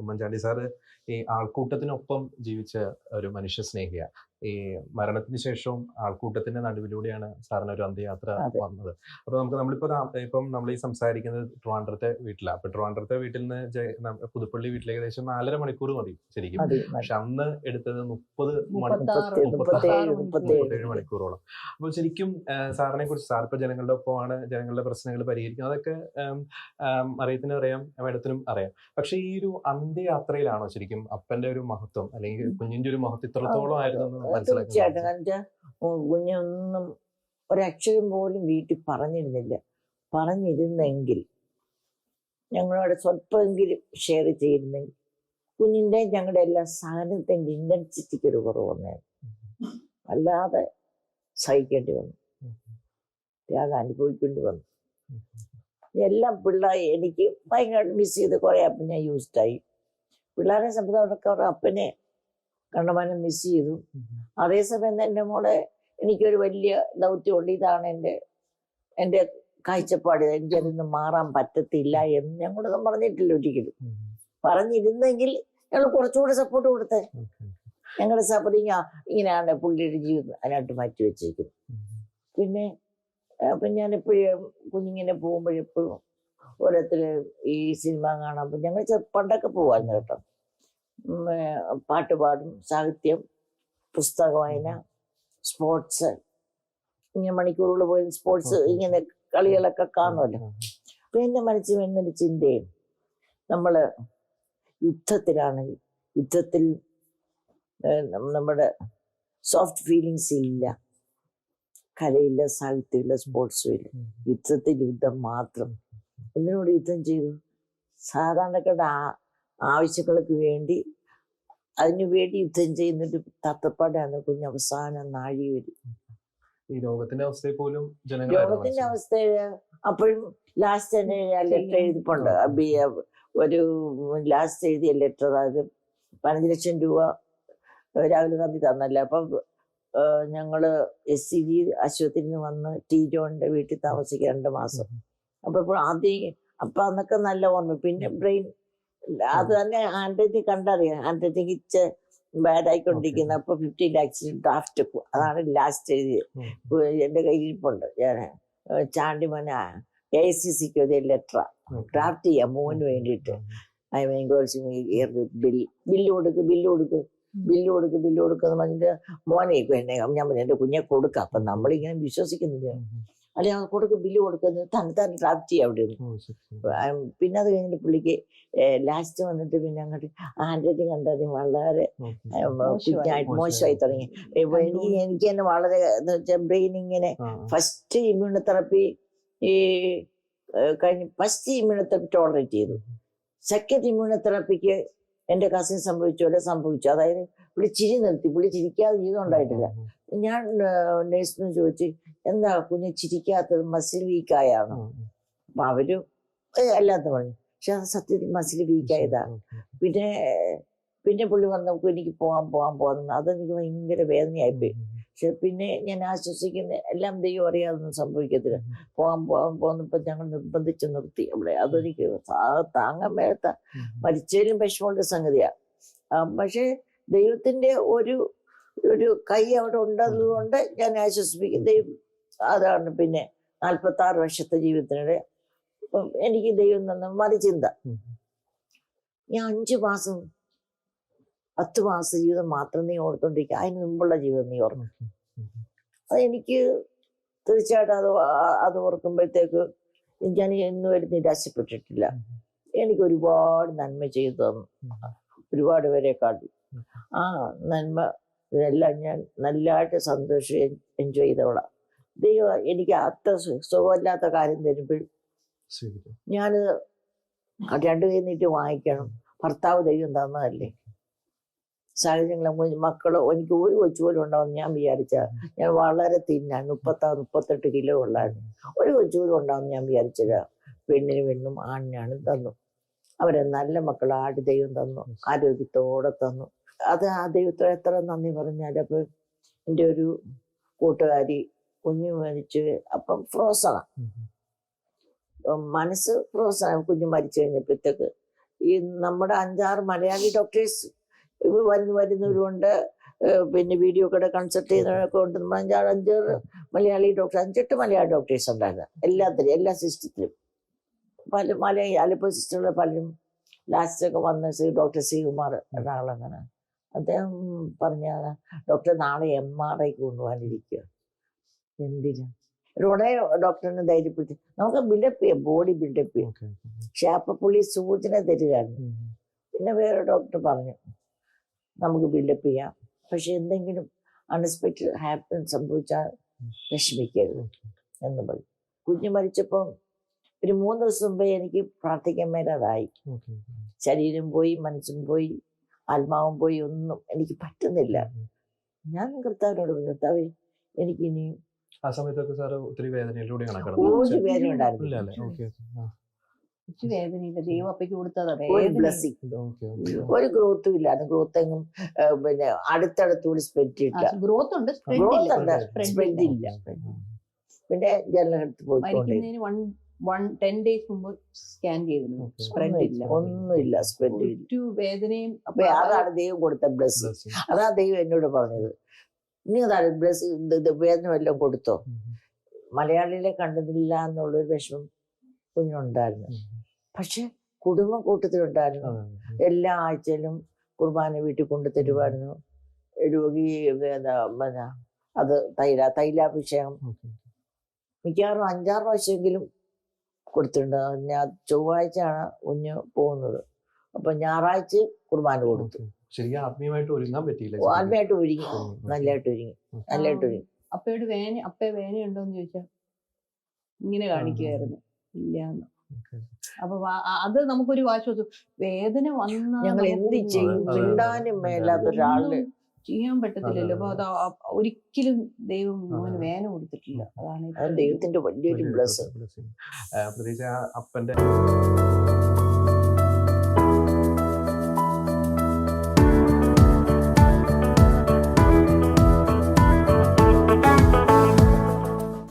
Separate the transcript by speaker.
Speaker 1: Oommen Chandy sir ഈ ആൾക്കൂട്ടത്തിനൊപ്പം ജീവിച്ച ഒരു മനുഷ്യ സ്നേഹിയാ. ഈ മരണത്തിന് ശേഷവും ആൾക്കൂട്ടത്തിന്റെ നടുവിലൂടെയാണ് സാറിന് ഒരു അന്ത്യയാത്ര
Speaker 2: അതെ
Speaker 1: വന്നത്. അപ്പൊ ഇപ്പം നമ്മൾ ഈ സംസാരിക്കുന്നത് ട്രിവാൻഡ്രത്തെ വീട്ടിലാ. അപ്പൊ ട്രിവാൻഡ്രത്തെ വീട്ടിൽ നിന്ന് പുതുപ്പള്ളി വീട്ടിൽ ഏകദേശം 4.5 മണിക്കൂർ മതി ശരിക്കും.
Speaker 2: മതി
Speaker 1: പക്ഷെ അന്ന് എടുത്തത്
Speaker 2: 36
Speaker 1: 37
Speaker 2: മണിക്കൂർ.
Speaker 1: മണിക്കൂറോളം. അപ്പോൾ ശരിക്കും സാറിനെ കുറിച്ച്, സാർ ഇപ്പൊ ജനങ്ങളുടെ ഒപ്പമാണ്, ജനങ്ങളുടെ പ്രശ്നങ്ങൾ പരിഹരിക്കുന്നത്, അതൊക്കെ അറിയത്തിനും അറിയാം, മേഡത്തിനും അറിയാം. പക്ഷെ ഈ ഒരു അന്ത്യയാത്രയിലാണോ ശരിക്കും അപ്പന്റെ ഒരു മഹത്വം, അല്ലെങ്കിൽ കുഞ്ഞിന്റെ ഒരു മഹത്വം ഇത്രത്തോളം ആയിരുന്നു മനസ്സിലാക്കുന്നത്?
Speaker 2: തീർച്ചയായിട്ടും. കാരണം കുഞ്ഞൊന്നും ഒരക്ഷരം പോലും വീട്ടിൽ പറഞ്ഞിരുന്നില്ല. പറഞ്ഞിരുന്നെങ്കിൽ, ഞങ്ങളോട് സ്വല്പമെങ്കിലും ഷെയർ ചെയ്യുന്നെങ്കിൽ, കുഞ്ഞിന്റെ ഞങ്ങളുടെ എല്ലാ സാധനത്തിന്റെ ഇന്റൻസിറ്റിക്ക് ഒരു കുറവ് വന്നായിരുന്നു. അല്ലാതെ സഹിക്കേണ്ടി വന്നു, ത്യാഗം അനുഭവിക്കേണ്ടി വന്നു. എല്ലാം പിള്ളേർ എനിക്ക് ഭയങ്കരമായിട്ട് മിസ് ചെയ്ത് കുറെ അപ്പം ഞാൻ യൂസ്ഡായി. പിള്ളേരെ സംബന്ധിച്ചൊക്കെ അവരുടെ അപ്പനെ കണ്ടമാനം മിസ് ചെയ്തു. അതേസമയം എൻ്റെ മോളെ എനിക്കൊരു വലിയ ദൗത്യമുണ്ട്. ഇതാണ് എൻ്റെ കാഴ്ചപ്പാട്, എനിക്കതൊന്നും മാറാൻ പറ്റത്തില്ല എന്ന് ഞങ്ങളൊന്നും പറഞ്ഞിട്ടില്ല ഒരിക്കലും. പറഞ്ഞിരുന്നെങ്കിൽ ഞങ്ങൾ കുറച്ചുകൂടെ സപ്പോർട്ട് കൊടുത്തേ. ഞങ്ങളുടെ സപ്പോർട്ടിങ് ഇങ്ങനെയാണ് പുള്ളിയുടെ ജീവിതം അതിനായിട്ട് മാറ്റി വെച്ചേക്കുന്നത്. പിന്നെ ഞാനെപ്പോഴും കുഞ്ഞിങ്ങനെ പോകുമ്പോഴെപ്പോഴും ഓരോരുത്തര് ഈ സിനിമ കാണാൻ ഞങ്ങൾ പണ്ടൊക്കെ പോവായിരുന്നു കേട്ടോ. പാട്ട് പാടും, സാഹിത്യം, പുസ്തക വായന, സ്പോർട്സ്, ഇങ്ങനെ മണിക്കൂറുകൾ പോയി സ്പോർട്സ് ഇങ്ങനെ കളികളൊക്കെ കാണുമല്ലോ. അപ്പൊ എൻ്റെ മനസ്സിൽ എന്നൊരു ചിന്തയും, നമ്മള് യുദ്ധത്തിലാണെങ്കിൽ യുദ്ധത്തിൽ നമ്മുടെ സോഫ്റ്റ് ഫീലിങ്സ് ഇല്ല, കലയില്ല, സാഹിത്യമില്ല, സ്പോർട്സും ഇല്ല. യുദ്ധത്തിൽ യുദ്ധം മാത്രം. എന്തിനോട് യുദ്ധം ചെയ്തു? സാധാരണക്കാരുടെ ആവശ്യങ്ങൾക്ക് വേണ്ടി, അതിനുവേണ്ടി യുദ്ധം ചെയ്യുന്നൊരു തത്തപ്പാടാണ് കുഞ്ഞ് അവസാനം നാഴി വരും.
Speaker 1: ഈ ലോകത്തിന്റെ അവസ്ഥയെ പോലും
Speaker 2: ലോകത്തിന്റെ അവസ്ഥ അപ്പോഴും ലാസ്റ്റ് തന്നെ ലെറ്റർ എഴുതിപ്പുണ്ട്. ഒരു ലാസ്റ്റ് എഴുതിയ ലെറ്റർ, അതായത് 15 ലക്ഷം രൂപ രാഹുൽ ഗാന്ധി തന്നല്ലേ. അപ്പം ഞങ്ങള് SCG ആശുപത്രിയിൽ നിന്ന് വന്ന് ടി ജോണിന്റെ വീട്ടിൽ താമസിക്കുക 2 മാസം. അപ്പൊ അപ്പൊ അന്നൊക്കെ നല്ല ഓർമ്മ. പിന്നെ ബ്രെയിൻ അത് തന്നെ ഹാൻഡ് റൈറ്റിംഗ് കണ്ടറിയാം. ഹാൻഡ് റൈറ്റിംഗ് ഇച്ച് ബാഡ് ആയിക്കൊണ്ടിരിക്കുന്നത്. അപ്പൊ 50 lakhs ഡ്രാഫ്റ്റ്, അതാണ് ലാസ്റ്റ് എഴുതിയത്. എന്റെ കയ്യിരിപ്പുണ്ട്. ഞാൻ ചാണ്ടിമോന AICCക്ക് ഒരു ലെറ്റർ ഡ്രാഫ്റ്റ് ചെയ്യാം മോന് വേണ്ടിയിട്ട്. ബില്ല് കൊടുക്കുന്ന പറഞ്ഞിട്ട് മോനെ ഞാൻ എന്റെ കുഞ്ഞെ കൊടുക്കാം. അപ്പൊ നമ്മളിങ്ങനെ വിശ്വസിക്കുന്നില്ല. അല്ലെ ബില്ല് കൊടുക്കുന്നത് തന്നെ ഡ്രാഫ്റ്റ് ചെയ്യാം അവിടെ. പിന്നെ അത് കഴിഞ്ഞിട്ട് പുള്ളിക്ക് ലാസ്റ്റ് വന്നിട്ട് പിന്നെ അങ്ങോട്ട് ഹാൻഡ് റൈറ്റിംഗ് കണ്ടത് വളരെ മോശമായി തുടങ്ങി. എനിക്ക് തന്നെ വളരെ എന്ന് വെച്ചാൽ ബ്രെയിൻ ഇങ്ങനെ first immunotherapy first immunotherapy tolerate ചെയ്തു. സെക്കൻഡ് ഇമ്മ്യൂണോതെറാപ്പിക്ക് എൻ്റെ കസിൻ സംഭവിച്ചു. അതായത് പുള്ളി ചിരി നിർത്തി. പുള്ളി ചിരിക്കാതെ ജീവിതം ഉണ്ടായിട്ടില്ല. ഞാൻ നേഴ്സിനോട് ചോദിച്ചു, എന്താ കുഞ്ഞ് ചിരിക്കാത്തത്, മസിൽ വീക്കായാണോ? അപ്പൊ അവര് അല്ലാത്ത പറഞ്ഞു. പക്ഷെ അത് സത്യത്തിൽ മസിൽ വീക്കായതാ. പിന്നെ പുള്ളി പറഞ്ഞു എനിക്ക് പോകാൻ അതെനിക്ക് ഭയങ്കര വേദനയായിപ്പോയി. പക്ഷെ പിന്നെ ഞാൻ ആശ്വസിക്കുന്ന എല്ലാം ദൈവം അറിയാതൊന്നും സംഭവിക്കത്തില്ല. പോകാന്നപ്പോ ഞങ്ങൾ നിർബന്ധിച്ച് നിർത്തി അവിടെ. അതെനിക്ക് താങ്ങാൻ മേത്ത മരിച്ചതിലും വിഷമമുള്ള സംഗതിയാ. പക്ഷെ ദൈവത്തിന്റെ ഒരു കൈ അവിടെ ഉണ്ടതുകൊണ്ട് ഞാൻ ആശ്വസിപ്പിക്കും. ദൈവം അതാണ്. പിന്നെ 46 വർഷത്തെ ജീവിതത്തിനിടെ എനിക്ക് ദൈവം തന്ന മറിചിന്ത. ഞാൻ 5 മാസം 10 മാസം ജീവിതം മാത്രം നീ ഓർത്തോണ്ടിരിക്കുക, അതിന് മുമ്പുള്ള ജീവിതം നീ ഓർക്കും. അതെനിക്ക് തീർച്ചയായിട്ടും അത് ഓർക്കുമ്പോഴത്തേക്ക് ഞാൻ ഇന്നും ഒരു നിരാശപ്പെട്ടിട്ടില്ല. എനിക്ക് ഒരുപാട് നന്മ ചെയ്തു തന്നു, ഒരുപാട് പേരെ കാട്ടി. ആ നന്മ ഇതെല്ലാം ഞാൻ നല്ലതായിട്ട് സന്തോഷം എൻജോയ് ചെയ്തോളാം. ദൈവം എനിക്ക് അത്ര സുഖമില്ലാത്ത കാര്യം തരുമ്പോൾ ഞാനത് 2 കൈ നീട്ടി വാങ്ങിക്കണം. ഭർത്താവ് ദൈവം തന്നതല്ലേ. സാഹചര്യങ്ങൾ മക്കളോ എനിക്ക് ഒരു കൊച്ചു പോലും ഉണ്ടാവും ഞാൻ വിചാരിച്ച. ഞാൻ വളരെ തിന്നാൻ 36-38 കിലോ ഉള്ളായിരുന്നു. ഒരു കൊച്ചു പോലും ഉണ്ടാവും ഞാൻ വിചാരിച്ചില്ല. പെണ്ണും ആണിനാണ് തന്നു. അവരെ നല്ല മക്കളായിട്ട് ദൈവം തന്നു, ആരോഗ്യത്തോടെ തന്നു. അത് ആ ദൈവത്തോടെ എത്ര നന്ദി പറഞ്ഞാൽ. അപ്പൊ എൻ്റെ ഒരു കൂട്ടുകാരി കുഞ്ഞു മരിച്ചു. അപ്പം ഫ്രോസണാ, മനസ്സ് ഫ്രോസണാ. കുഞ്ഞു മരിച്ചു കഴിഞ്ഞപ്പോഴത്തേക്ക് ഈ നമ്മുടെ 5-6 മലയാളി ഡോക്ടേഴ്സ് വരുന്നവരുണ്ട്. പിന്നെ വീഡിയോ കൂടെ കൺസൾട്ട് ചെയ്യുന്നവരൊക്കെ ഉണ്ട്. നമ്മൾ 5-6 മലയാളി ഡോക്ടർ, 5-8 മലയാളി ഡോക്ടേഴ്സ് ഉണ്ടായിരുന്നു എല്ലാത്തിലും, എല്ലാ സിസ്റ്റത്തിലും. മലയാളി അലോപ്പതി സിസ്റ്ററുകൾ പലരും ലാസ്റ്റൊക്കെ വന്ന ഡോക്ടർ ശ്രീകുമാർ എറണാകുളങ്ങനെ അദ്ദേഹം പറഞ്ഞ ഡോക്ടർ നാളെ MRI കൊണ്ടുപോകാനിരിക്കുക. എന്തിനാ? ഉടനെ ഡോക്ടറിനെ ധൈര്യപ്പെടുത്തി നമുക്ക് ബിൽഡപ്പ് ചെയ്യാം, ബോഡി ബിൽഡപ്പ് ചെയ്യാം. പക്ഷെ അപ്പൊ പുള്ളി സൂചന തരികയായിരുന്നു. പിന്നെ വേറെ ഡോക്ടർ പറഞ്ഞു നമുക്ക് ബിൽഡപ്പ് ചെയ്യാം, പക്ഷെ എന്തെങ്കിലും അൺഎക്സ്പെക്റ്റഡ് ഹാപ്പൻ സംഭവിച്ചാൽ വിഷമിക്കരുത് എന്ന് പറഞ്ഞു. കുഞ്ഞ് മരിച്ചപ്പോൾ ഒരു 3 ദിവസം മുമ്പേ എനിക്ക് പ്രാർത്ഥിക്കാൻ മേലാതായി. ശരീരം പോയി, മനസ്സും പോയി, ആത്മാവും പോയി, ഒന്നും എനിക്ക് പറ്റുന്നില്ല. ഞാൻ കർത്താവിനോട് പറഞ്ഞു, കർത്താവേ എനിക്കിനിയും
Speaker 1: ആ സമയത്തൊക്കെ സാർ ഒത്തിരി വേദനയിലൂടെയാണ്
Speaker 2: ഒരു വേദന ഉണ്ടായിരുന്നു.
Speaker 3: വേദനയില്ല, ദൈവം അപ്പയ്ക്ക് കൊടുത്തതാ
Speaker 2: ഒരു ബ്ലെസ്സിങ്. ഒരു ഗ്രോത്തും ഇല്ലാതെ, ഗ്രോത്ത് എങ്ങും പിന്നെ അടുത്തടുത്തൂടി സ്പ്രെഡ് ഇല്ല.
Speaker 3: ഗ്രോത്ത് ഉണ്ട്,
Speaker 2: ഗ്രോത്ത് ഉണ്ട്, സ്പ്രെഡ് ഇല്ല. പിന്നെ ജനലടുത്ത് പോയിക്കൊണ്ടേ
Speaker 3: 10 days മുമ്പ് സ്കാൻ ചെയ്തിരുന്നു, സ്പ്രെഡ് ഇല്ല,
Speaker 2: ഒന്നുമില്ല, സ്പ്രെഡ് ഇല്ല.
Speaker 3: ഒരു വേദനയും.
Speaker 2: അതാണ് ദൈവം കൊടുത്ത ബ്ലെസ്സിങ്. അതാ ദൈവം എന്നോട് പറഞ്ഞത്, നീ അതാണ് ബ്ലെസ്സിങ്, വേദന വല്ലതും കൊടുത്തോ. മലയാളികളെ കണ്ടതില്ല എന്നുള്ളൊരു വിഷമം കുഞ്ഞുണ്ടായിരുന്നു. പക്ഷെ കുടുംബം കൂട്ടത്തിലുണ്ടായിരുന്നു. എല്ലാ ആഴ്ചയിലും കുർബാന വീട്ടിൽ കൊണ്ടു തരുമായിരുന്നു. രോഗി അത് തൈലാഭിഷേകം മിക്കവാറും 5-6 പ്രാവശ്യമെങ്കിലും കൊടുത്തിട്ടുണ്ട്. ഞാൻ ചൊവ്വാഴ്ചയാണ് കുഞ്ഞ് പോകുന്നത്, അപ്പൊ ഞായറാഴ്ച കുർബാന കൊടുത്തു.
Speaker 1: ശരിക്കും ആത്മീയമായിട്ട് ഒരുങ്ങാൻ പറ്റിയില്ല.
Speaker 2: ആത്മീയമായിട്ട് ഒരുങ്ങി, നല്ലതായിട്ട് ഒരുങ്ങി.
Speaker 3: അപ്പയുടെ വേന ഉണ്ടോന്ന് ചോദിച്ചാൽ ഇങ്ങനെ കാണിക്കുമായിരുന്നു, ഇല്ലാന്ന്. അപ്പൊ അത് നമുക്കൊരു ആശ്വാസം. വേദന വന്നാൽ
Speaker 2: ഞങ്ങൾ എന്ത് ചെയ്യും? മിണ്ടാനും മേലാത്ത ഒരാള്
Speaker 3: ചെയ്യാൻ പറ്റത്തില്ലല്ലോ. അപ്പൊ അത് ഒരിക്കലും ദൈവം അവന് വേന കൊടുത്തിട്ടില്ല. അതാണ്
Speaker 2: ദൈവത്തിന്റെ വലിയൊരു ബ്ലെസ്സിങ്.
Speaker 1: പ്രത്യേകിച്ച് അപ്പന്റെ